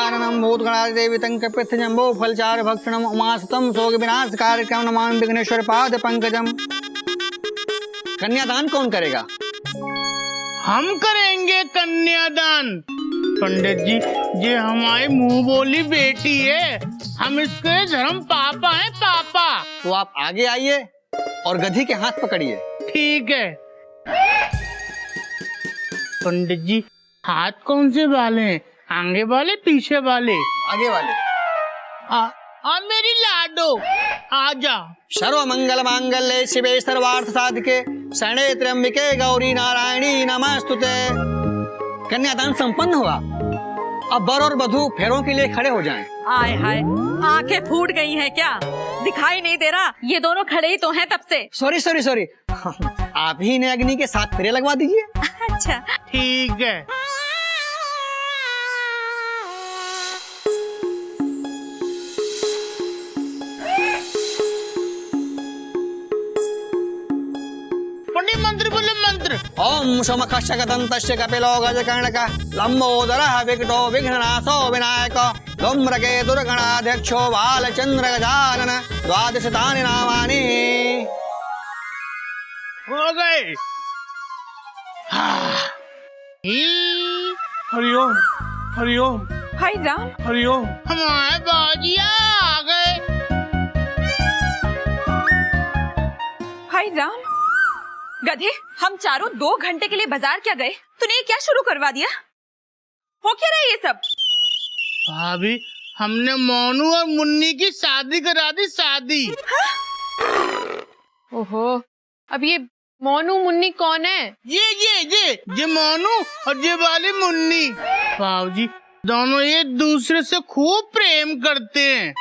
गजाननं भूतगणाधिदेवितं कपित्थजम्बो फलचार भक्षणम् उमासुतं शोक विनाश कार्यक्रम नमामि विघ्नेश्वर पाद पंकजम। कन्यादान कौन करेगा? हम करेंगे कन्यादान। पंडित जी, ये हमारी मुंह बोली बेटी है, हम इसके धर्म पापा हैं, पापा। तो आप आगे आइए और गधी के हाथ पकड़िए। ठीक है। पंडित जी, हाथ कौन से वाले हैं? आगे वाले, पीछे वाले? आगे वाले। मेरी लाडो, आजा। सर्व मंगल मांगल्ये शिवे सर्वार्थ साधिके शरणे त्र्यंबिके गौरी नारायणी नमस्तुते। कन्यादान संपन्न हुआ। अब वर और वधू फेरों के लिए खड़े हो जाएं। आय हाय, आंखें फूट गई हैं क्या? दिखाई नहीं दे रहा? ये दोनों खड़े ही तो हैं तब से। सॉरी आप ही ने अग्नि के 7 फेरे लगवा दीजिए। अच्छा ठीक है। मंत्र बोले मंत्र। ओम समखश्च गदन्तश्च कपिलो गजकर्णकः लंबोदरः विकटो विघ्ननाशो विनायको धूम्रकेतुर्गणाध्यक्षो बालचंद्र गजानन। 12 नामानि हो गए। हरिओम हरिओम। हाय राम। हरिओम। हमारे बाजिया आ गए। हाय राम। गधे, हम चारों 2 घंटे के लिए बाजार क्या गए? तूने ये क्या शुरू करवा दिया? हो क्या रहा है ये सब? भाभी, हमने मोनू और मुन्नी की शादी करा दी, शादी। ओहो, अब ये मोनू मुन्नी कौन है? ये मोनू और ये वाली मुन्नी। बाबूजी, दोनों एक दूसरे से खूब प्रेम करते हैं।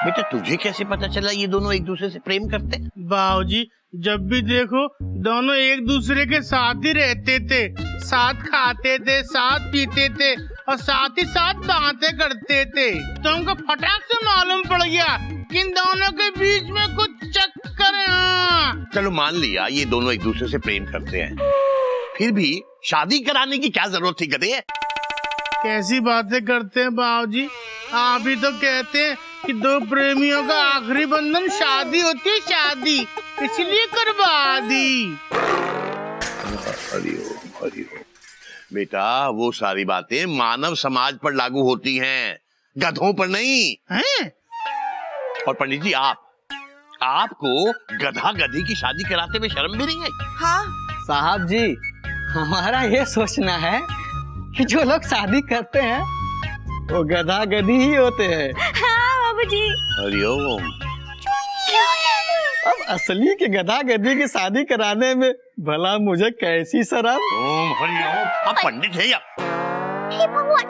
बेटा, तुझे कैसे पता चला ये दोनों एक दूसरे से प्रेम करते हैं? बाबूजी, जब भी देखो दोनों एक दूसरे के साथ ही रहते थे, साथ खाते थे, साथ पीते थे और साथ ही साथ बातें करते थे। तो हमको फटाक से मालूम पड़ गया कि इन दोनों के बीच में कुछ चक्कर है। चलो मान लिया ये दोनों एक दूसरे से प्रेम करते हैं, फिर भी शादी कराने की क्या जरूरत थी गधे? कैसी बातें करते हैं बाबूजी, आप ही तो कहते हैं कि 2 प्रेमियों का आखिरी बंधन शादी होती है, शादी, इसलिए करवा दी। हरिओम हरिओम। बेटा, वो सारी बातें मानव समाज पर लागू होती हैं, गधों पर नहीं हैं? और पंडित जी, आपको गधा गधी की शादी कराते में शर्म भी नहीं आई? हाँ साहब जी, हमारा ये सोचना है कि जो लोग शादी करते हैं वो गधा गधी ही होते हैं। हाँ बाबूजी। हरिओम। अब असली के गधा गधी की शादी कराने में भला मुझे कैसी शर्म। ओम हरिओम। आप पंडित है या? हे भगवान,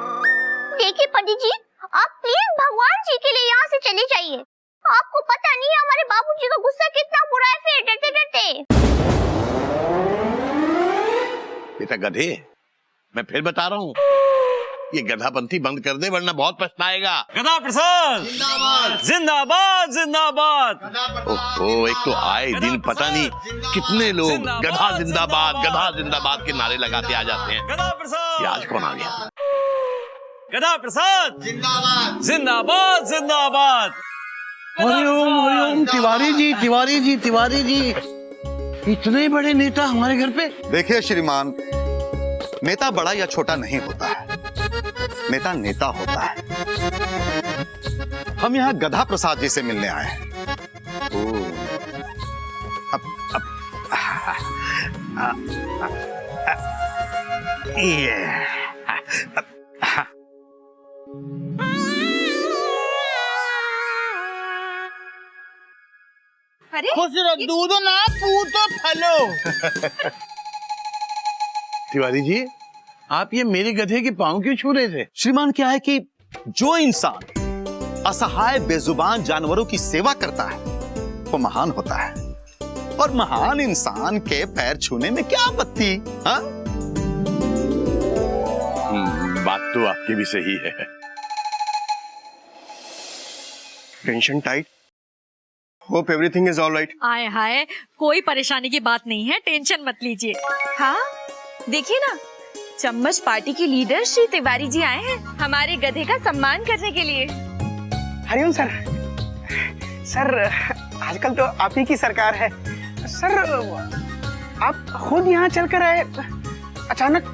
देखिए पंडित जी, आप प्लीज भगवान जी के लिए यहाँ से चले जाइए। आपको पता नहीं है हमारे बाबूजी का गुस्सा कितना बुरा है, फिर डरते डरते। बेटा गधे, मैं फिर बता रहा हूँ, ये गधापंथी बंद कर दे वरना बहुत पछताएगा। गधा प्रसाद जिंदाबाद जिंदाबाद जिंदाबाद। ओहो, एक तो आए दिन पता नहीं कितने लोग गधा जिंदाबाद के नारे लगाते आ जाते हैं। गधा प्रसाद। ये आज कौन आ गया? गधा प्रसाद जिंदाबाद जिंदाबाद जिंदाबाद। हरिओम हरिओम। तिवारी जी, इतने बड़े नेता हमारे घर पे। देखिए श्रीमान, नेता बड़ा या छोटा नहीं होता है, नेता नेता होता है। हम यहाँ गधा प्रसाद जी से मिलने आए हैं। अरे खुश रहो, दूधो ना पूतो फलो। तिवारी जी, आप ये मेरे गधे के पांव क्यों छू रहे थे? श्रीमान, क्या है कि जो इंसान असहाय बेजुबान जानवरों की सेवा करता है वो महान होता है, और महान इंसान के पैर छूने में क्या आपत्ति? हाँ, बात तो आपकी भी सही है। Tension tight, hope everything is all right. आय हाय, कोई परेशानी की बात नहीं है, टेंशन मत लीजिए। हाँ देखिए ना, चम्मच पार्टी की लीडर श्री तिवारी जी आए हैं हमारे गधे का सम्मान करने के लिए। हरिओम सर। सर आजकल तो आप ही की सरकार है। सर आप खुद यहाँ चलकर आए अचानक,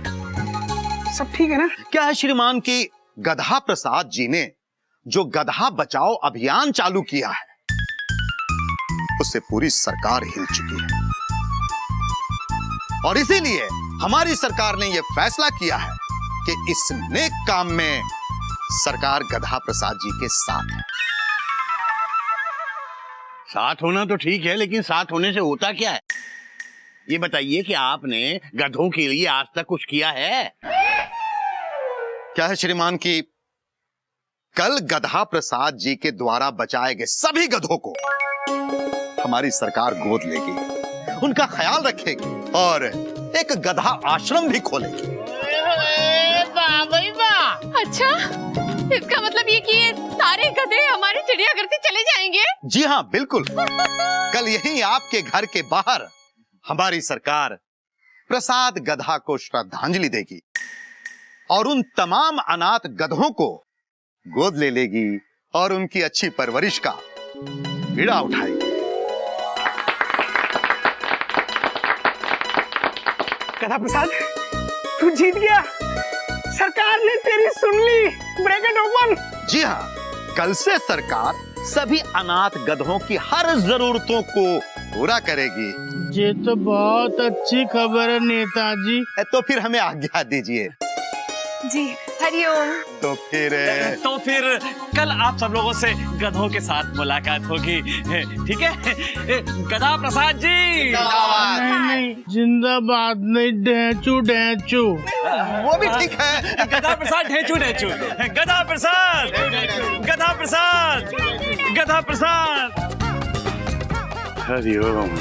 सब ठीक है ना? क्या है श्रीमान कि गधा प्रसाद जी ने जो गधा बचाओ अभियान चालू किया है उससे पूरी सरकार हिल चुकी है, और इसीलिए हमारी सरकार ने यह फैसला किया है कि इस नेक काम में सरकार गधा प्रसाद जी के साथ है। साथ होना तो ठीक है, लेकिन साथ होने से होता क्या है? ये बताइए कि आपने गधों के लिए आज तक कुछ किया है? क्या है श्रीमान कि कल गधा प्रसाद जी के द्वारा बचाए गए सभी गधों को हमारी सरकार गोद लेगी, उनका ख्याल रखेगी और एक गधा आश्रम भी खोलेगी। अच्छा, इसका मतलब ये कि ये सारे गधे हमारे चिड़ियाघर से चले जाएंगे? जी हाँ बिल्कुल। कल यही आपके घर के बाहर हमारी सरकार प्रसाद गधा को श्रद्धांजलि देगी और उन तमाम अनाथ गधों को गोद ले लेगी और उनकी अच्छी परवरिश का बीड़ा उठाएगी। गधा प्रसाद तू जीत गया, सरकार ने तेरी सुन ली। Bracket open. जी हाँ, कल से सरकार सभी अनाथ गधों की हर जरूरतों को पूरा करेगी। ये तो बहुत अच्छी खबर है नेताजी। तो फिर हमें आज्ञा दीजिए। जी हरिओम। तो फिर कल आप सब लोगों से गधों के साथ मुलाकात होगी, ठीक है? गधा प्रसाद जी नहीं, जिंदाबाद नहीं, ढेंचू ढेंचू। वो भी ठीक है। गधा प्रसाद ढेंचू ढेंचू, गधा प्रसाद, गधा प्रसाद, गधा प्रसाद। हरिओम।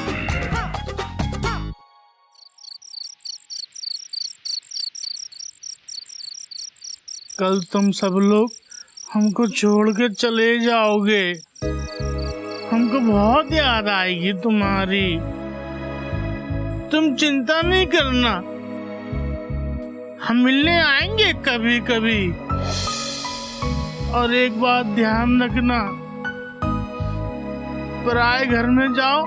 कल तुम सब लोग हमको छोड़ के चले जाओगे, हमको बहुत याद आएगी तुम्हारी। तुम चिंता नहीं करना, हम मिलने आएंगे कभी कभी। और एक बात ध्यान रखना, पराए घर में जाओ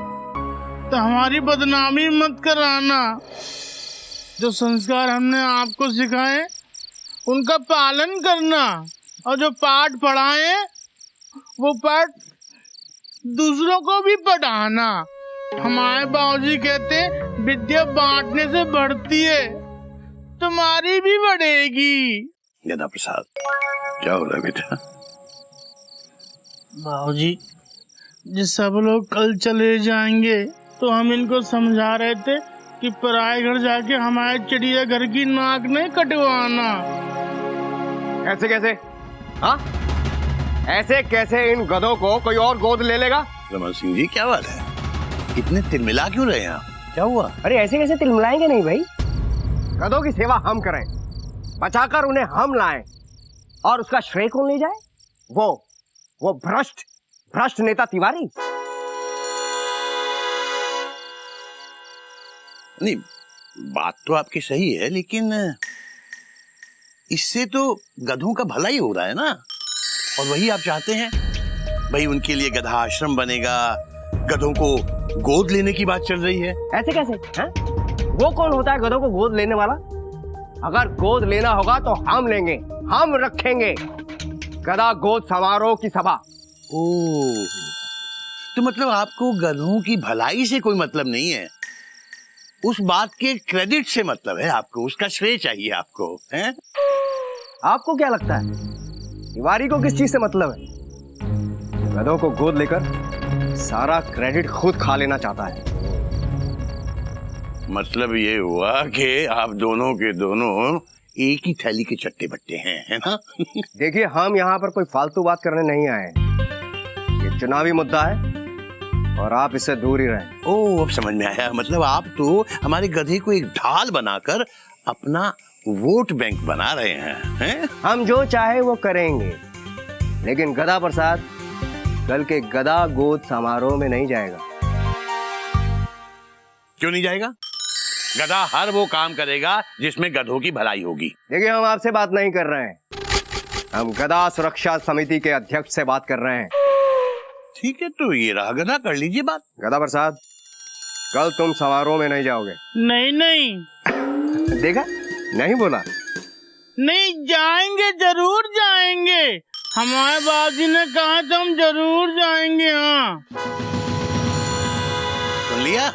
तो हमारी बदनामी मत कराना। जो संस्कार हमने आपको सिखाए उनका पालन करना, और जो पाठ पढ़ाए वो पाठ दूसरों को भी पढ़ाना। हमारे बाबूजी कहते विद्या बांटने से बढ़ती है, तुम्हारी भी बढ़ेगी। गधा प्रसाद क्या हो रहा है बेटा? बाबूजी जिस सब लोग कल चले जाएंगे तो हम इनको समझा रहे थे कि पराए घर जाके हमारे चिड़ियाघर की नाक नहीं कटवाना। ऐसे कैसे? हाँ, ऐसे कैसे इन गधों को कोई और गोद ले लेगा? रमन सिंह जी क्या बात है, इतने तिलमिला क्यों रहे हैं आप? क्या हुआ? अरे ऐसे कैसे तिलमिलाएंगे नहीं भाई, गधों की सेवा हम करें, बचाकर उन्हें हम लाएं, और उसका श्रेय कौन ले जाए? वो भ्रष्ट नेता तिवारी। नहीं, बात तो आपकी सही है, लेकिन इससे तो गधों का भला ही हो रहा है ना, और वही आप चाहते हैं। भाई उनके लिए गधा आश्रम बनेगा, गधों को गोद लेने की बात चल रही है। ऐसे कैसे है? वो कौन होता है गधों को गोद लेने वाला? अगर गोद लेना होगा तो हम लेंगे, हम रखेंगे गधा गोद समारोह की सभा। ओह, तो मतलब आपको गधों की भलाई से कोई मतलब नहीं है, उस बात के क्रेडिट से मतलब है आपको, उसका श्रेय चाहिए आपको, हैं? आपको क्या लगता है तिवारी को किस चीज से मतलब है? गधों को गोद लेकर सारा क्रेडिट खुद खा लेना चाहता है। मतलब ये हुआ कि आप दोनों के दोनों एक ही थैली के चट्टे बट्टे हैं, है ना? देखिए, हम यहाँ पर कोई फालतू बात करने नहीं आए, ये चुनावी मुद्दा है और आप इससे दूर ही रहें। ओह, अब समझ में आया, मतलब आप तो हमारे गधे को एक ढाल बनाकर अपना वोट बैंक बना रहे हैं? हम जो चाहे वो करेंगे, लेकिन गधा प्रसाद कल के गधा गोद समारोह में नहीं जाएगा। क्यों नहीं जाएगा? गधा हर वो काम करेगा जिसमें गधों की भलाई होगी। देखिए, हम आपसे बात नहीं कर रहे हैं, हम गधा सुरक्षा समिति के अध्यक्ष से बात कर रहे हैं। ठीक है, तो ये रहा गधा, कर लीजिए बात। गधा प्रसाद, कल तुम समारोह में नहीं जाओगे। नहीं नहीं देखा, नहीं बोला। नहीं, जाएंगे, जरूर जाएंगे। हमारे बाबूजी ने कहा तो हम जरूर जाएंगे। हाँ, सुन लिया?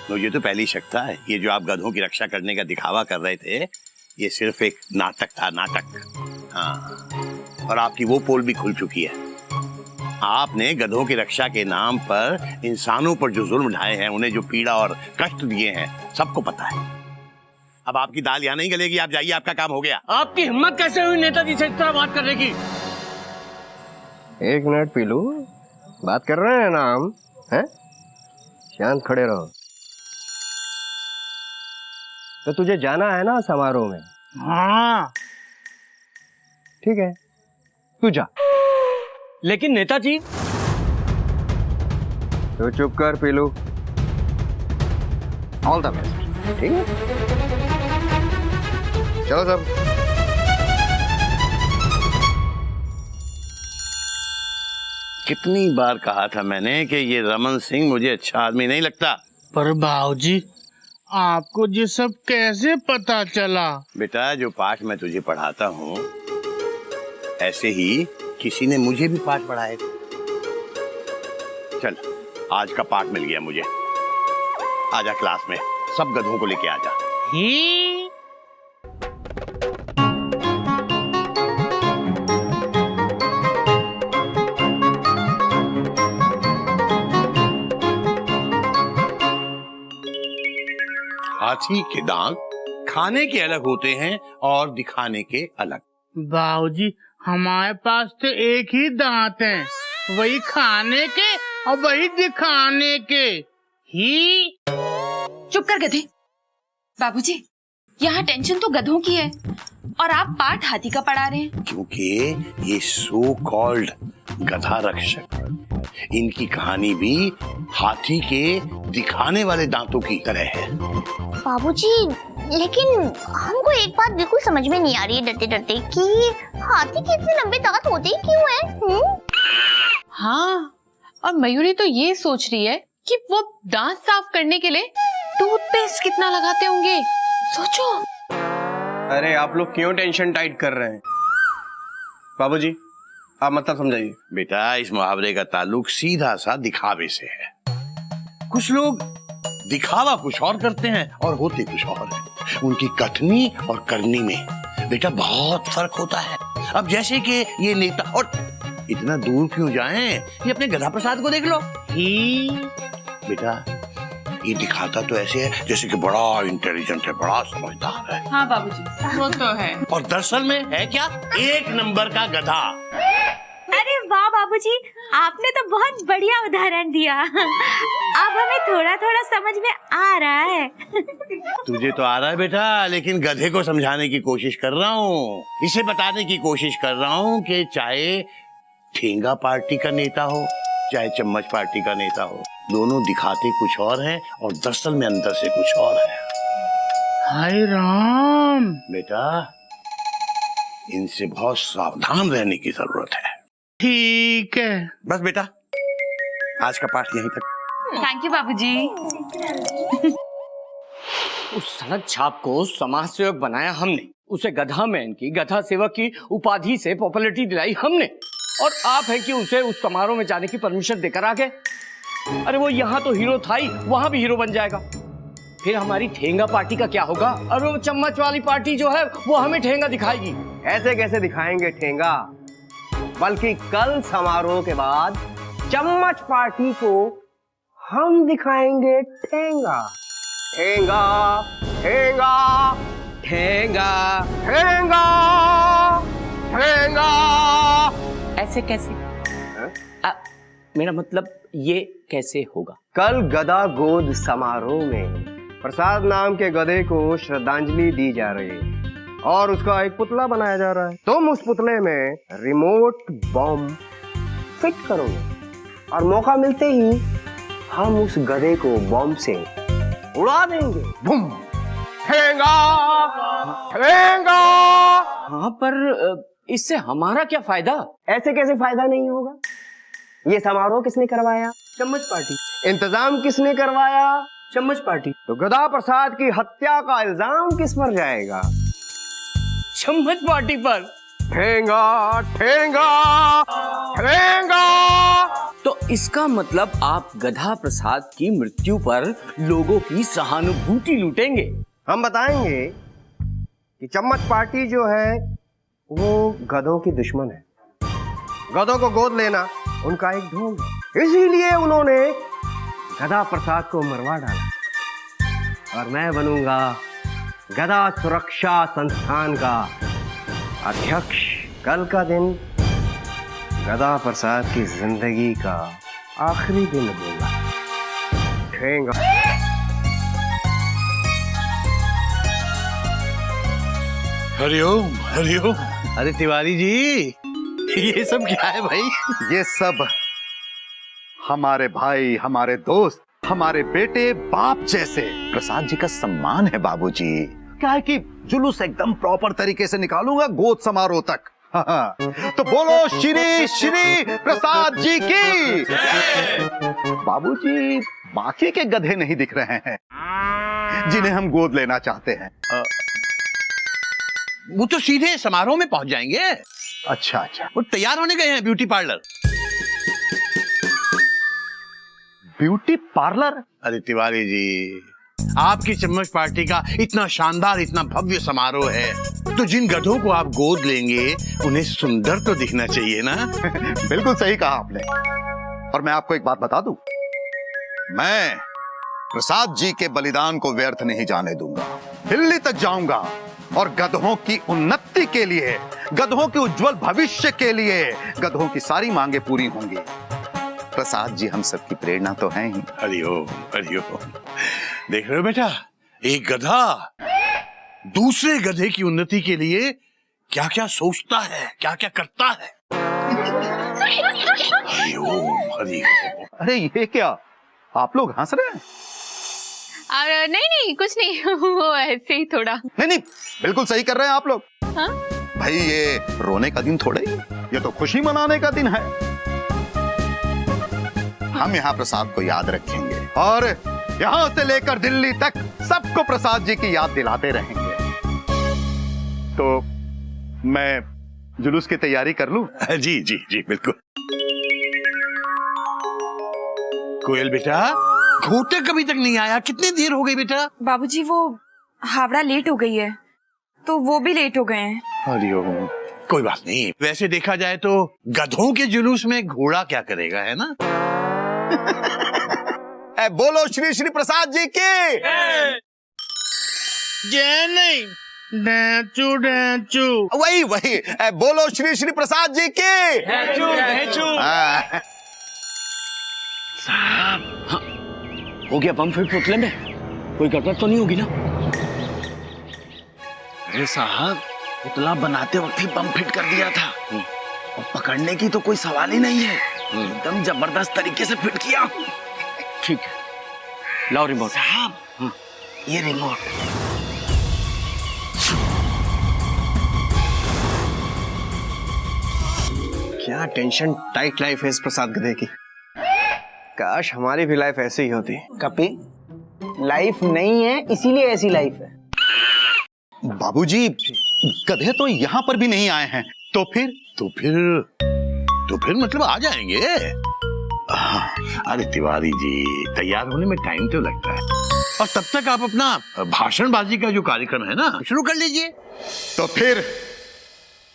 मुझे तो पहली शक था, ये जो आप गधों की रक्षा करने का दिखावा कर रहे थे, ये सिर्फ एक नाटक था, नाटक। हाँ, और आपकी वो पोल भी खुल चुकी है। आपने गधों की रक्षा के नाम पर इंसानों पर जो जुल्म ढाए हैं, उन्हें जो पीड़ा और कष्ट दिए हैं, सबको पता है। अब आपकी दाल यहाँ नहीं गलेगी, आप जाइए, आपका काम हो गया। आपकी हिम्मत कैसे हुई नेताजी से इस तरह बात करने की? एक मिनट पीलू, बात कर रहे हैं ना हम, हैं? शांत खड़े रहो। तो तुझे जाना है ना समारोह में? हाँ। ठीक है, तू जा। लेकिन नेताजी। तो चुप कर पीलू। All the best. ठीक है, चलो सब। कितनी बार कहा था मैंने कि ये रमन सिंह मुझे अच्छा आदमी नहीं लगता। पर बाबूजी, आपको ये सब कैसे पता चला? बेटा, जो पाठ मैं तुझे पढ़ाता हूँ, ऐसे ही किसी ने मुझे भी पाठ पढ़ाए थे। चल, आज का पाठ मिल गया मुझे। आजा क्लास में, सब गधों को लेके आजा। ही हाथी के दांत खाने के अलग होते हैं और दिखाने के अलग। बाबूजी, हमारे पास तो एक ही दांत हैं, वही खाने के और वही दिखाने के। ही चुप कर गधे। बाबूजी, यहाँ टेंशन तो गधों की है और आप पाठ हाथी का पढ़ा रहे हैं। क्योंकि ये सो कॉल्ड गधा रक्षक, इनकी कहानी भी हाथी के दिखाने वाले दांतों की तरह है। बाबूजी, लेकिन हमको एक बात बिल्कुल समझ में नहीं आ रही है डरते डरते कि हाथी के इतने लंबे दांत होते ही क्यों हैं? हाँ, और मयूरी तो ये सोच रही है कि वो दांत साफ करने के लिए टूथपेस्ट कितना लगाते होंगे। सोचो। अरे आप लोग क्यों टेंशन टाइट कर रहे हैं? बाबूजी, आप मतलब समझाइए। बेटा, इस मुहावरे का ताल्लुक सीधा सा दिखावे से है। कुछ लोग दिखावा कुछ और करते हैं और होते कुछ और हैं। उनकी कथनी और करनी में बेटा बहुत फर्क होता है। अब जैसे कि ये नेता, और इतना दूर क्यों जाएं, ये अपने गधा प्रसाद को देख लो। ही बेटा, ये दिखाता तो ऐसे है जैसे कि बड़ा इंटेलिजेंट है, बड़ा समझदार है। हाँ बाबूजी, वो तो है। और दरअसल में है क्या? एक नंबर का गधा। अरे वाह बाबूजी, आपने तो बहुत बढ़िया उदाहरण दिया। अब हमें थोड़ा थोड़ा समझ में आ रहा है। तुझे तो आ रहा है बेटा, लेकिन गधे को समझाने की कोशिश कर रहा हूँ। इसे बताने की कोशिश कर रहा हूँ कि चाहे ठेंगा पार्टी का नेता हो, चाहे चम्मच पार्टी का नेता हो, दोनों दिखाते कुछ और हैं और दरअसल में अंदर से कुछ और है। हाय राम। बेटा, इनसे बहुत सावधान रहने की जरूरत है। ठीक है। बस बेटा, आज का पाठ यहीं तक। थैंक यू बाबूजी। उस सड़क छाप को समाज सेवक बनाया हमने, उसे गधा मैन की, गधा सेवक की उपाधि से पॉपुलैरिटी दिलाई हमने, और आप हैं कि उसे उस समारोह में जाने की परमिशन देकर आ गए। अरे वो यहाँ तो हीरो था ही, वहां भी हीरो बन जाएगा। फिर हमारी ठेंगा पार्टी का क्या होगा? और वो चम्मच वाली पार्टी जो है वो हमें ठेंगा दिखाएगी। ऐसे कैसे दिखाएंगे ठेंगा? बल्कि कल समारोह के बाद चम्मच पार्टी को हम दिखाएंगे ठेंगा। ठेंगा, ठेंगा, ठेंगा, ठेंगा, ठेंगा। ऐसे कैसे? मेरा मतलब ये कैसे होगा? कल गधा गोद समारोह में प्रसाद नाम के गधे को श्रद्धांजलि दी जा रही है और उसका एक पुतला बनाया जा रहा है। तुम उस पुतले में रिमोट बॉम्ब फिट करोगे और मौका मिलते ही हम उस गधे को बॉम्ब से उड़ा देंगे। बूम। ठेंगा ठेंगा। हाँ, पर इससे हमारा क्या फायदा? ऐसे कैसे फायदा नहीं होगा? ये समारोह किसने करवाया? चम्मच पार्टी। इंतजाम किसने करवाया? चम्मच पार्टी। तो गधा प्रसाद की हत्या का इल्जाम किस पर जाएगा? चम्मच पार्टी पर। ठेंगा ठेंगा ठेंगा। तो इसका मतलब आप गधा प्रसाद की मृत्यु पर लोगों की सहानुभूति लूटेंगे? हम बताएंगे कि चम्मच पार्टी जो है वो गधों की दुश्मन है। गधों को गोद लेना उनका एक ढोंग है, इसीलिए उन्होंने गधा प्रसाद को मरवा डाला और मैं बनूंगा गधा सुरक्षा संस्थान का अध्यक्ष। कल का दिन गधा प्रसाद की जिंदगी का आखिरी दिन होगा। ठेंगा। हरिओम हरिओम। अरे तिवारी जी, ये सब क्या है भाई? ये सब हमारे भाई, हमारे दोस्त, हमारे बेटे बाप जैसे प्रसाद जी का सम्मान है बाबूजी। क्या है कि जुलूस एकदम प्रॉपर तरीके से निकालूंगा गोद समारोह तक। तो बोलो श्री श्री प्रसाद जी की। बाबूजी, बाकी के गधे नहीं दिख रहे हैं जिन्हें हम गोद लेना चाहते हैं। वो तो सीधे समारोह में पहुंच जाएंगे। अच्छा अच्छा, वो तैयार होने गए हैं ब्यूटी पार्लर। Beauty parlour? अरे तिवारी जी, आपकी चम्मच पार्टी का इतना शानदार, इतना भव्य समारोह है, तो जिन गधों को आप गोद लेंगे उन्हें सुंदर तो दिखना चाहिए ना। बिल्कुल सही कहा आपने। और मैं आपको एक बात बता दूं, मैं प्रसाद जी के बलिदान को व्यर्थ नहीं जाने दूंगा। दिल्ली तक जाऊंगा और गधों की उन्नति के लिए, गधों के उज्जवल भविष्य के लिए गधों की सारी मांगे पूरी होंगी। प्रसाद जी हम सबकी प्रेरणा तो हैं ही। हरिओम हरिओम। देख रहे हो बेटा, एक गधा दूसरे गधे की उन्नति के लिए क्या क्या सोचता है, क्या क्या करता है। हरिओम हरिओम। अरे ये क्या, आप लोग हंस रहे हैं? नहीं नहीं कुछ नहीं वो ऐसे ही थोड़ा। नहीं नहीं, बिल्कुल सही कर रहे हैं आप लोग। हाँ? भाई ये रोने का दिन थोड़ा ही, ये तो खुशी मनाने का दिन है। हम यहाँ प्रसाद को याद रखेंगे और यहाँ से लेकर दिल्ली तक सबको प्रसाद जी की याद दिलाते रहेंगे। तो मैं जुलूस की तैयारी कर लूं? जी जी जी बिल्कुल। कोयल बेटा, घोटक अभी तक नहीं आया, कितनी देर हो गई बेटा? बाबूजी वो हावड़ा लेट हो गई है तो वो भी लेट हो गए हैं। हरिओम। कोई बात नहीं, वैसे देखा जाए तो गधों के जुलूस में घोड़ा क्या करेगा, है ना? बोलो श्री श्री प्रसाद जी की। जय नहीं, डैचू डैचू। वही वही, बोलो श्री श्री प्रसाद जी की। हाँ, हो गया बम फिट पुतले में? कोई गड़बड़ तो नहीं होगी ना? अरे साहब, पुतला बनाते वक्त ही बम फिट कर दिया था और पकड़ने की तो कोई सवाल ही नहीं है। एकदम जबरदस्त तरीके से फिट किया। ठीक है, लाओ रिमोट। साहब, ये रिमोट। क्या टेंशन टाइट लाइफ है इस प्रसाद गधे की। काश हमारी भी लाइफ ऐसी ही होती। कपी, लाइफ नहीं है इसीलिए ऐसी लाइफ है। बाबूजी, गधे तो यहाँ पर भी नहीं आए हैं, तो फिर मतलब आ जाएंगे। अरे तिवारी जी, तैयार होने में टाइम तो लगता है, और तब तक आप अपना भाषणबाजी का जो कार्यक्रम है ना, शुरू कर लीजिए। तो फिर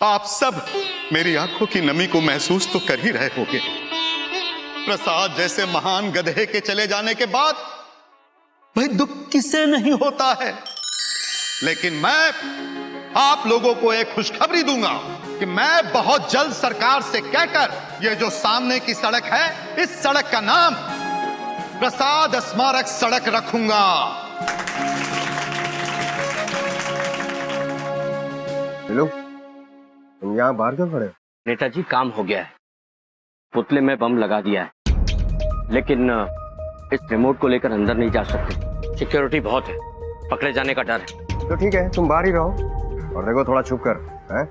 आप सब मेरी आंखों की नमी को महसूस तो कर ही रहे होंगे। प्रसाद जैसे महान गधे के चले जाने के बाद भाई दुख किसे नहीं होता है, लेकिन मैं आप लोगों को एक खुशखबरी दूंगा कि मैं बहुत जल्द सरकार से कहकर ये जो सामने की सड़क है, इस सड़क का नाम प्रसाद स्मारक सड़क रखूंगा। हेलो, तुम यहाँ बाहर क्यों खड़े हो? नेताजी, काम हो गया है, पुतले में बम लगा दिया है, लेकिन इस रिमोट को लेकर अंदर नहीं जा सकते, सिक्योरिटी बहुत है। पकड़े जाने का डर है। तो ठीक है, तुम बाहर ही रहो और देखो थोड़ा छुप कर, हैं?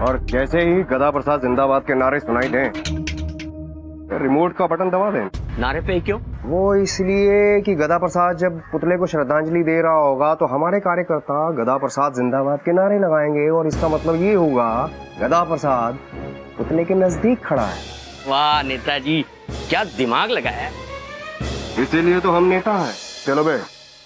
और जैसे ही गधा प्रसाद जिंदाबाद के नारे सुनाई दें, रिमोट का बटन दबा दें। नारे पे क्यों? वो इसलिए कि गधा प्रसाद जब पुतले को श्रद्धांजलि दे रहा होगा तो हमारे कार्यकर्ता गधा प्रसाद जिंदाबाद के नारे लगाएंगे और इसका मतलब ये होगा गधा प्रसाद पुतले के नजदीक खड़ा है। वाह नेताजी, क्या दिमाग लगाया। इसीलिए तो हम नेता हैं। चलो बे।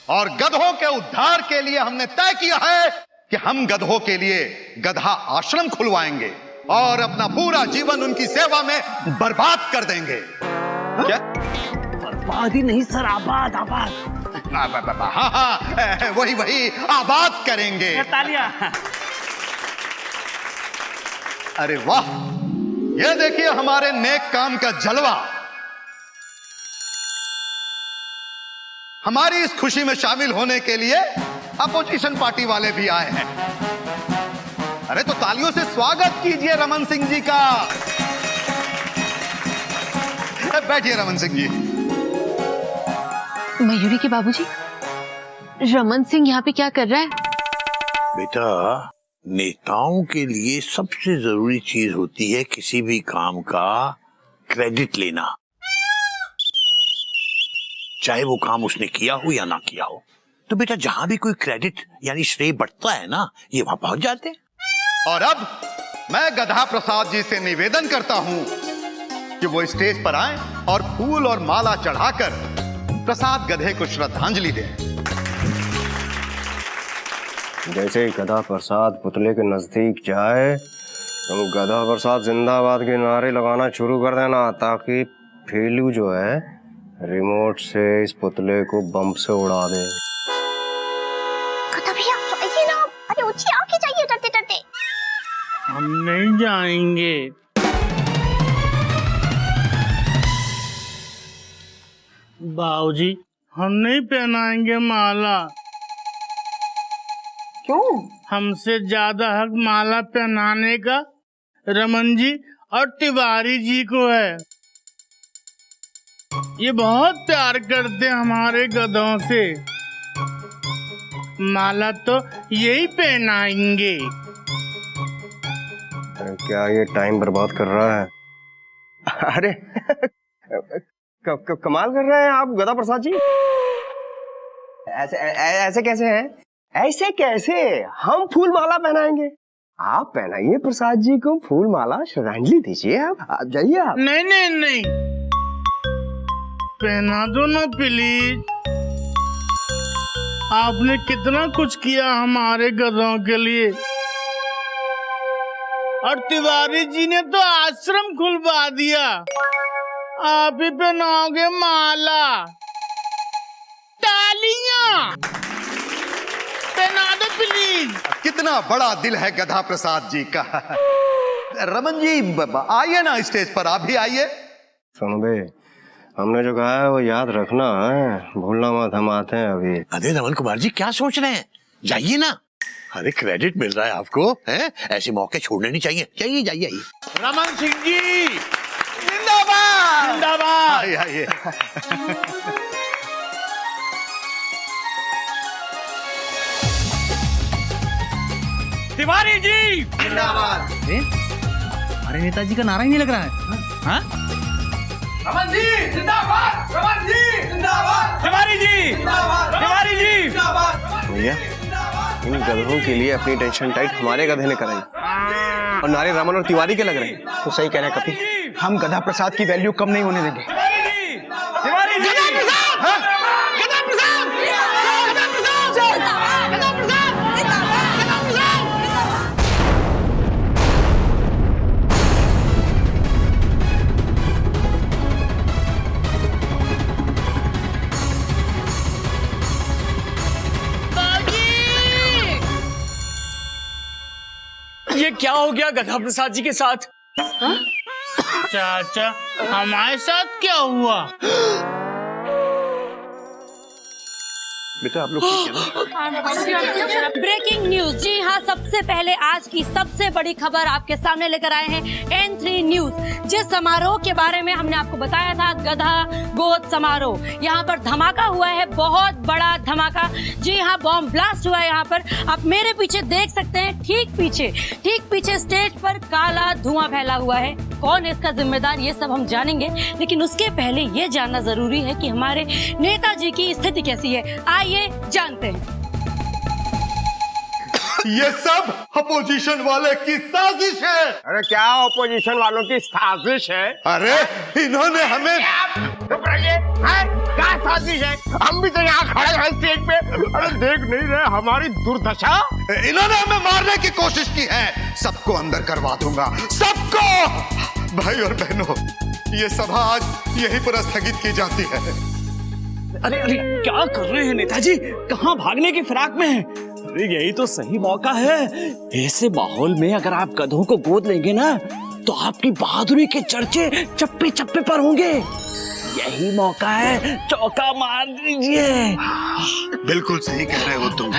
और गधों के उद्धार के लिए हमने तय किया है कि हम गधों के लिए गधा आश्रम खुलवाएंगे और अपना पूरा जीवन उनकी सेवा में बर्बाद कर देंगे। क्या? बर्बाद ही नहीं सर, आबाद आबाद। हाँ, वही आबाद करेंगे। तालियां। अरे वाह, ये देखिए हमारे नेक काम का जलवा। हमारी इस खुशी में शामिल होने के लिए अपोजिशन पार्टी वाले भी आए हैं। अरे तो तालियों से स्वागत कीजिए रमन सिंह जी का। बैठिए रमन सिंह जी। मयूरी के बाबूजी, रमन सिंह यहाँ पे क्या कर रहा है? बेटा, नेताओं के लिए सबसे जरूरी चीज होती है किसी भी काम का क्रेडिट लेना, चाहे वो काम उसने किया हो या ना किया हो। तो बेटा, जहां भी कोई क्रेडिट यानी श्रेय बढ़ता है ना, ये वहां पहुंच जाते हैं। और अब मैं गधा प्रसाद जी से निवेदन करता हूं कि वो स्टेज पर आए और फूल और माला चढ़ाकर प्रसाद गधे को श्रद्धांजलि दें। जैसे ही गधा प्रसाद पुतले के नजदीक जाए, तुम गधा प्रसाद जिंदाबाद के नारे लगाना शुरू कर देना, ताकि फेलू जो है रिमोट से इस पुतले को बम से उड़ा दे। गधा भैया आइए ना, अरे उठिए, आके जाइए डरते डरते। हम नहीं जाएंगे। बाबूजी, हम नहीं पहनाएंगे माला। क्यों? हमसे ज्यादा हक माला पहनाने का रमन जी और तिवारी जी को है। ये बहुत प्यार करते हैं हमारे गधों से। माला तो यही पहनाएंगे। अरे क्या ये टाइम बर्बाद कर रहा है? अरे कमाल कर रहे हैं आप गधा प्रसाद जी। ऐसे कैसे हैं? ऐसे कैसे? हम फूल माला पहनाएंगे, आप पहनाइए प्रसाद जी को फूल माला, श्रद्धांजलि दीजिए। आप जाइए। आप नहीं नहीं नहीं, पहना दो ना प्लीज। आपने कितना कुछ किया हमारे गधों के लिए, और तिवारी जी ने तो आश्रम खुलवा दिया। आप ही पहनाओगे माला। तालियां पहना दो प्लीज। कितना बड़ा दिल है गधा प्रसाद जी का। रमन जी आइए ना स्टेज पर, आप भी आइए। सुनो बे, हमने जो कहा है वो याद रखना है, भूलना मत, हम आते हैं अभी। अरे रमन कुमार जी, क्या सोच रहे हैं? जाइए ना। अरे क्रेडिट मिल रहा है आपको, हैं? ऐसे मौके छोड़ने नहीं चाहिए। जाइए जाइए। रमन सिंह जी जिंदाबाद जिंदाबाद। आइए आइए। तिवारी जी जिंदाबाद। अरे नेताजी का नारा ही नहीं लग रहा है। हाँ? रमन जी जिंदाबाद, रमन जी जिंदाबाद, तिवारी जी जिंदाबाद, तिवारी जी जिंदाबाद। भैया, इन गधों के लिए अपनी टेंशन टाइट हमारे गधे ने कराई, और नारे रमन और तिवारी के लग रहे हैं। तो सही कह रहे हैं कपिल, हम गधा प्रसाद की वैल्यू कम नहीं होने देंगे। तिवारी जी ये क्या हो गया गधा प्रसाद जी के साथ? चाचा, हमारे साथ क्या हुआ? बेटा आप लोग ठीक है ना? Breaking news. जी हाँ, सबसे पहले आज की सबसे बड़ी खबर आपके सामने लेकर आए हैं N3 न्यूज। जिस समारोह के बारे में हमने आपको बताया था, गधा गोद समारोह, यहाँ पर धमाका हुआ है, बहुत बड़ा धमाका। जी हाँ, बॉम्ब ब्लास्ट हुआ है यहाँ पर। आप मेरे पीछे देख सकते हैं, ठीक पीछे स्टेज पर काला धुआं फैला हुआ है। कौन है इसका जिम्मेदार, ये सब हम जानेंगे, लेकिन उसके पहले ये जानना जरूरी है कि हमारे नेताजी की स्थिति कैसी है। आइए जानते हैं। ये सब अपोजिशन वाले की साजिश है। अरे क्या ऑपोजिशन वालों की साजिश है? अरे इन्होंने हमें क्या साजिश है? हम भी तो यहाँ खड़े हैं स्टेज पे, अरे देख नहीं रहे हमारी दुर्दशा? इन्होंने हमें मारने की कोशिश की है। सबको अंदर करवा दूंगा, सबको। भाई और बहनों, ये सभा आज यहीं पर स्थगित की जाती है। अरे अरे क्या कर रहे हैं नेताजी? कहाँ भागने की फिराक में हैं? अरे यही तो सही मौका है। ऐसे माहौल में अगर आप गधों को गोद लेंगे ना, तो आपकी बहादुरी के चर्चे चप्पे चप्पे पर होंगे। यही मौका है, चौका मार दीजिए। बिल्कुल सही कह रहे हो तुम।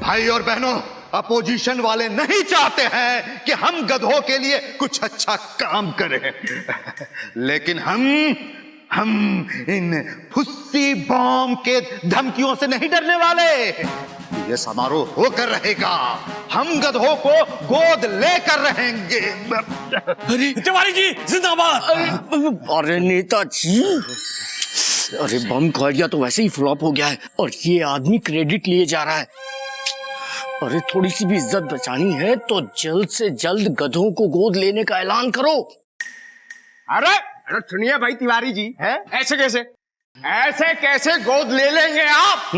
भाई और बहनों, अपोजिशन वाले नहीं चाहते हैं कि हम गधों के लिए कुछ अच्छा काम करें, लेकिन हम इन फुस्सी बॉम्ब के धमकियों से नहीं डरने वाले। ये समारोह होकर रहेगा, हम गधों को गोद लेकर रहेंगे। अरे तिवारी जी जिंदाबाद। अरे नेताजी, अरे बम खा गया तो वैसे ही फ्लॉप हो गया है, और ये आदमी क्रेडिट लिए जा रहा है। अरे थोड़ी सी भी इज्जत बचानी है तो जल्द से जल्द गधों को गोद लेने का ऐलान करो। अरे सुनिए भाई तिवारी जी, है ऐसे कैसे गोद ले लेंगे आप?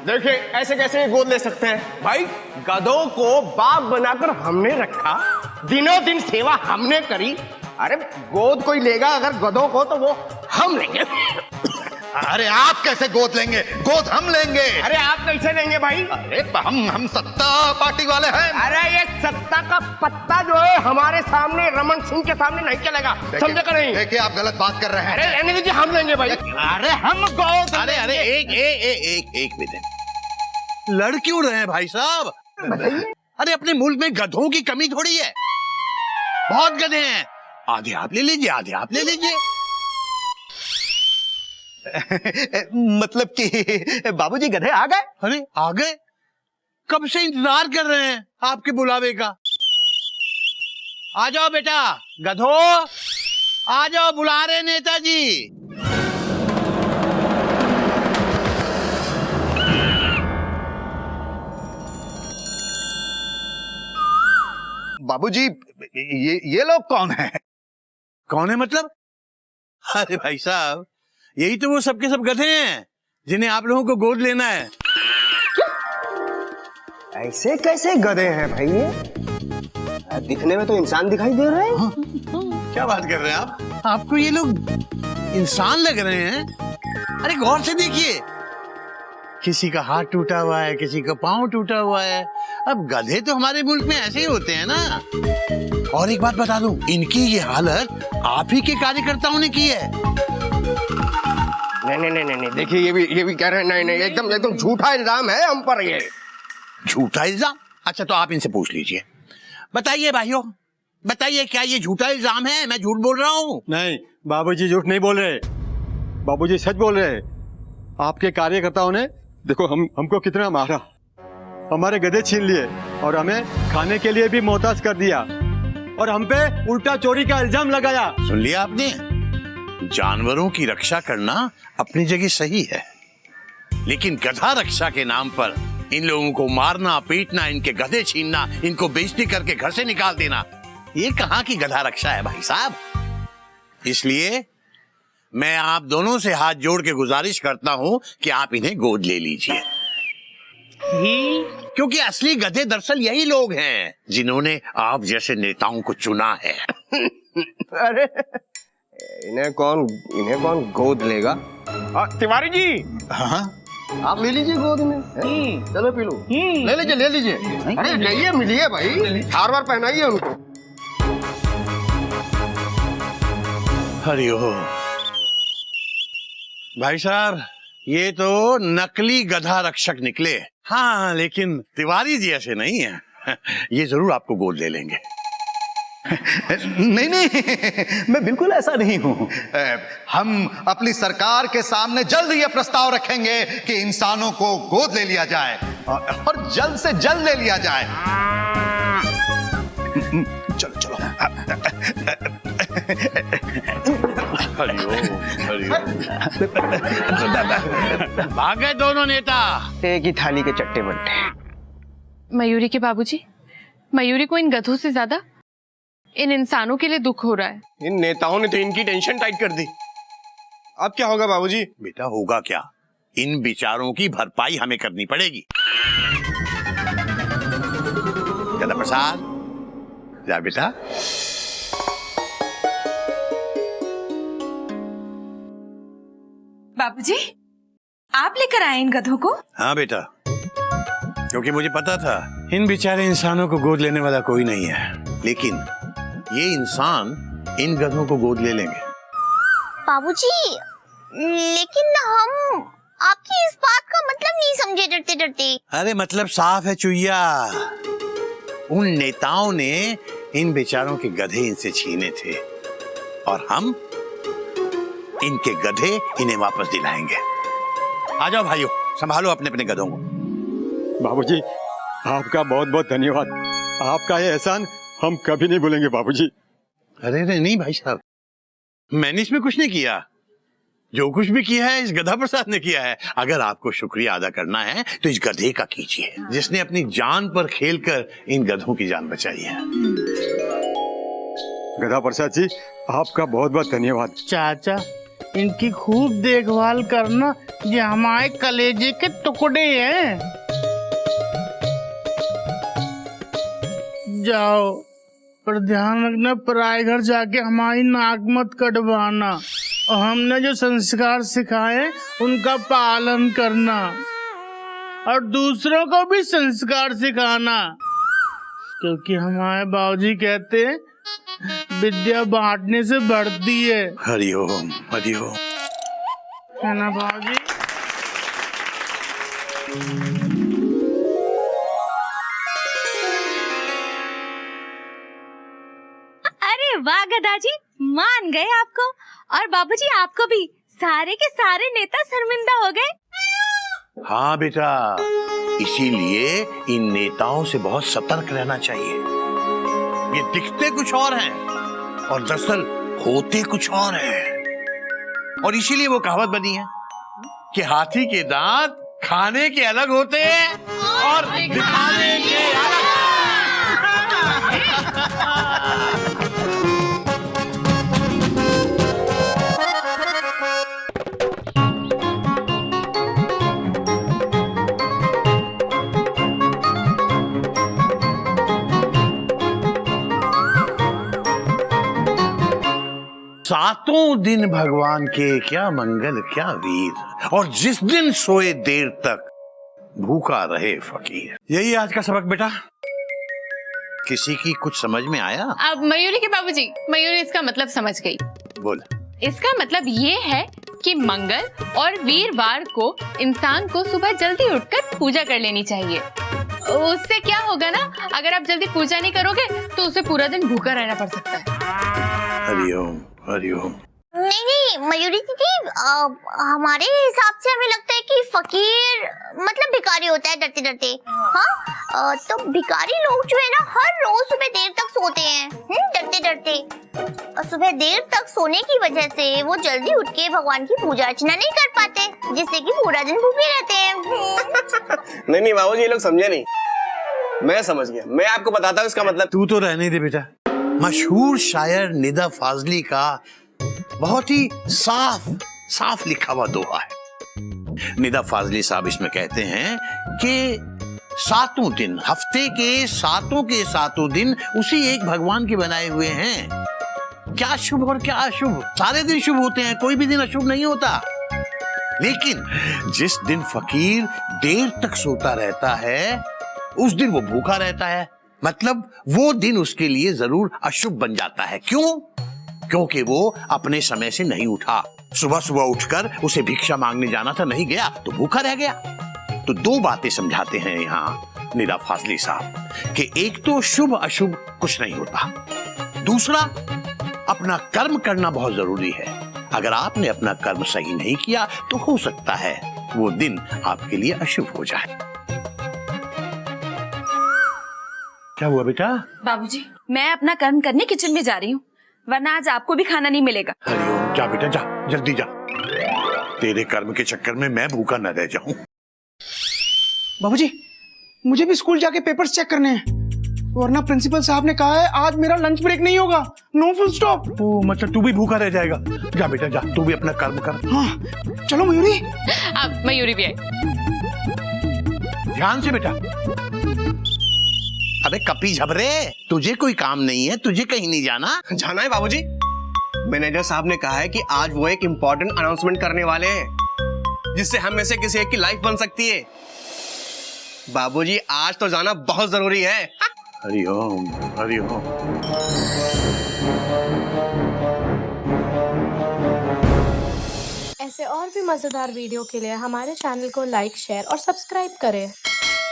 देखिए ऐसे कैसे गोद ले सकते हैं भाई? गधों को बाप बनाकर हमने रखा, दिनों दिन सेवा हमने करी। अरे गोद कोई लेगा अगर गधों को, तो वो हम लेंगे। अरे आप कैसे गोद लेंगे? गोद हम लेंगे। अरे आप कैसे लेंगे भाई? अरे हम सत्ता पार्टी वाले हैं। अरे ये सत्ता का पत्ता जो है हमारे सामने, रमन सिंह के सामने नहीं चलेगा, समझे का नहीं? देखिए आप गलत बात कर रहे हैं। अरे रहने दीजिए, हम लेंगे भाई। अरे हम गोद। अरे एक मिनट, लड़ क्यों रहे हैं भाई साहब? अरे अपने मुल्क में गधों की कमी थोड़ी है, बहुत गधे हैं। आधे आप ले लीजिए, आधे आप ले लीजिए। मतलब कि बाबूजी गधे आ गए? अरे आ गए? कब से इंतजार कर रहे हैं आपके बुलावे का। आ जाओ बेटा, गधो आ जाओ, बुला रहे नेताजी। बाबूजी ये लोग कौन है? कौन है मतलब? अरे भाई साहब, यही तो वो सबके सब गधे हैं जिन्हें आप लोगों को गोद लेना है। ऐसे कैसे गधे हैं भाई? ये दिखने में तो इंसान दिखाई दे रहे हैं। क्या बात कर रहे हैं आप? आपको ये लोग इंसान लग रहे हैं? अरे गौर से देखिए, किसी का हाथ टूटा हुआ है, किसी का पांव टूटा हुआ है। अब गधे तो हमारे मुल्क में ऐसे ही होते हैं ना। और एक बात बता दूं, इनकी ये हालत आप ही के कार्यकर्ताओं ने की है। नहीं, देखिए ये भी कह रहे हैं। नहीं, एकदम झूठा इल्जाम है हम पर। ये झूठा इल्जाम? अच्छा तो आप इनसे पूछ लीजिए। बताइए भाइयों, बताइए क्या ये झूठा इल्जाम है? मैं झूठ बोल रहा हूँ? नहीं, बाबूजी झूठ नहीं बोल रहे, बाबूजी सच बोल रहे। आपके कार्यकर्ताओं ने देखो हमको कितना मारा, हमारे गधे छीन लिए और हमें खाने के लिए भी मोहताज कर दिया, और हम पे उल्टा चोरी का इल्जाम लगाया। सुन लिया आपने? जानवरों की रक्षा करना अपनी जगह सही है, लेकिन गधा रक्षा के नाम पर इन लोगों को मारना, पीटना, इनके गधे छीनना, इनको बेइज्जती करके घर से निकाल देना, ये कहाँ की गधा रक्षा है भाई साहब? इसलिए मैं आप दोनों से हाथ जोड़ के गुजारिश करता हूं कि आप इन्हें गोद ले लीजिए, क्योंकि असली गधे दरअसल यही लोग हैं जिन्होंने आप जैसे नेताओं को चुना है। अरे इन्हें कौन गोद लेगा? तिवारी जी, हाँ आप ले लीजिए गोद में। चलो पी लो। ले लीजिए। अरे जाइए, मिलिए भाई, हार बार पहनाइए उनको। हरिओ भाई साहब, ये तो नकली गधा रक्षक निकले। हाँ, लेकिन तिवारी जी ऐसे नहीं है। ये जरूर आपको गोद ले लेंगे। नहीं नहीं, मैं बिल्कुल ऐसा नहीं हूं। हम अपनी सरकार के सामने जल्द यह प्रस्ताव रखेंगे कि इंसानों को गोद ले लिया जाए और जल्द से जल्द ले लिया जाए। चलो चलो। हरिओम हरिओम। भागे दोनों नेता। एक ही थाली के चट्टे बट्टे। मयूरी के बाबूजी, मयूरी को इन गधों से ज्यादा इन इंसानों के लिए दुख हो रहा है। इन नेताओं ने तो इनकी टेंशन टाइट कर दी। अब क्या होगा बाबूजी? बेटा होगा क्या, इन विचारों की भरपाई हमें करनी पड़ेगी। गधा प्रसाद, जा बेटा। बाबूजी, आप लेकर आए इन गधों को? हाँ बेटा, क्योंकि मुझे पता था इन बेचारे इंसानों को गोद लेने वाला कोई नहीं है, लेकिन ये इंसान इन गधों को गोद ले लेंगे। बाबूजी, लेकिन हम आपकी इस बात का मतलब नहीं समझे डरते डरते। अरे मतलब साफ है चुईया, उन नेताओं ने इन बेचारों के गधे इनसे छीने थे और हम इनके गधे इन्हें वापस दिलाएंगे। आ जाओ भाइयों, संभालो अपने अपने गधों को। बाबूजी, आपका बहुत बहुत धन्यवाद। आपका ये एहसान हम कभी नहीं भूलेंगे बाबूजी। अरे नहीं भाई साहब, मैंने इसमें कुछ नहीं किया। जो कुछ भी किया है इस गधा प्रसाद ने किया है। अगर आपको शुक्रिया अदा करना है तो इस गधे का कीजिए, जिसने अपनी जान पर खेलकर इन गधों की जान बचाई है। गधा प्रसाद जी, आपका बहुत बहुत धन्यवाद। चाचा, इनकी खूब देखभाल करना, ये हमारे कलेजे के टुकड़े हैं। जाओ, पर ध्यान रखना, पराए घर जाके हमारी नाक मत कटवाना, और हमने जो संस्कार सिखाए उनका पालन करना, और दूसरों को भी संस्कार सिखाना, क्योंकि हमारे बाबूजी कहते हैं विद्या बांटने से बढ़ती है। हरिओम हरिओम। है ना बाबूजी? अरे वाह गदाजी, मान गए आपको, और बाबूजी आपको भी। सारे के सारे नेता शर्मिंदा हो गए। हाँ बेटा, इसीलिए इन नेताओं से बहुत सतर्क रहना चाहिए। ये दिखते कुछ और हैं और दरअसल होते कुछ और हैं। और इसीलिए वो कहावत बनी है कि हाथी के दांत खाने के अलग होते हैं और दिखाने के अलग। सातों दिन भगवान के क्या मंगल क्या वीर, और जिस दिन सोए देर तक भूखा रहे फकीर। यही आज का सबक बेटा। किसी की कुछ समझ में आया? अब मयूरी के बाबूजी, मयूरी इसका मतलब समझ गई। बोल। इसका मतलब ये है कि मंगल और वीरवार को इंसान को सुबह जल्दी उठकर पूजा कर लेनी चाहिए। उससे क्या होगा ना, अगर आप जल्दी पूजा नहीं करोगे तो उसे पूरा दिन भूखा रहना पड़ सकता है। हरिओम हरिओम। नहीं नहीं मयूरी दीदी, हमारे हिसाब से हमें लगता है कि फकीर मतलब भिखारी होता है डरते डरते। हाँ, तो भिखारी लोग जो है ना हर रोज सुबह देर तक सोते हैं डरते डरते, और सुबह देर तक सोने की वजह से वो जल्दी उठ के भगवान की पूजा अर्चना नहीं कर पाते, जिससे कि पूरा दिन भूखे रहते हैं। नहीं बाबूजी, ये लोग समझे नहीं। मैं समझ गया, मैं आपको बताता हूँ इसका मतलब। तू तो रहने दे बेटा। मशहूर शायर निदा फाजली का बहुत ही साफ लिखा हुआ दोहा है। निदा फाजली साहब इसमें कहते हैं कि सातों दिन, हफ्ते के सातों दिन उसी एक भगवान के बनाए हुए हैं। क्या शुभ और क्या अशुभ, सारे दिन शुभ होते हैं, कोई भी दिन अशुभ नहीं होता। लेकिन जिस दिन फकीर देर तक सोता रहता है उस दिन वो भूखा रहता है, मतलब वो दिन उसके लिए जरूर अशुभ बन जाता है। क्यों? क्योंकि वो अपने समय से नहीं उठा। सुबह सुबह उठकर उसे भिक्षा मांगने जाना था, नहीं गया तो भूखा रह गया। तो दो बातें समझाते हैं यहाँ निदा फाजली साहब कि एक तो शुभ अशुभ कुछ नहीं होता, दूसरा अपना कर्म करना बहुत जरूरी है। अगर आपने अपना कर्म सही नहीं किया तो हो सकता है वो दिन आपके लिए अशुभ हो जाए। क्या हुआ बेटा? बाबूजी, मैं अपना कर्म करने किचन में जा रही हूँ, वरना आज आपको भी खाना नहीं मिलेगा। हरिओम, जा बेटा जा, जल्दी जा, तेरे कर्म के चक्कर में मैं भूखा न रह जाऊं। बाबूजी, मुझे भी स्कूल जाके पेपर्स चेक करने हैं, वरना प्रिंसिपल साहब ने कहा है आज मेरा लंच ब्रेक नहीं होगा, नो फुल स्टॉप। ओ मतलब तू भी भूखा रह जाएगा। जा बेटा जा, तू भी अपना कर्म कर। हाँ चलो मयूरी। अब मयूरी भी आई। ध्यान से बेटा। अबे कपी झबरे, तुझे कोई काम नहीं है? तुझे कहीं नहीं जाना? जाना है बाबूजी। मैनेजर साहब ने कहा है कि आज वो एक इम्पोर्टेंट अनाउंसमेंट करने वाले हैं, जिससे हम में से किसी एक की लाइफ बन सकती है। बाबूजी आज तो जाना बहुत जरूरी है। हरिओम हरिओम। ऐसे और भी मजेदार वीडियो के लिए हमारे चैनल को लाइक, शेयर और सब्सक्राइब करें।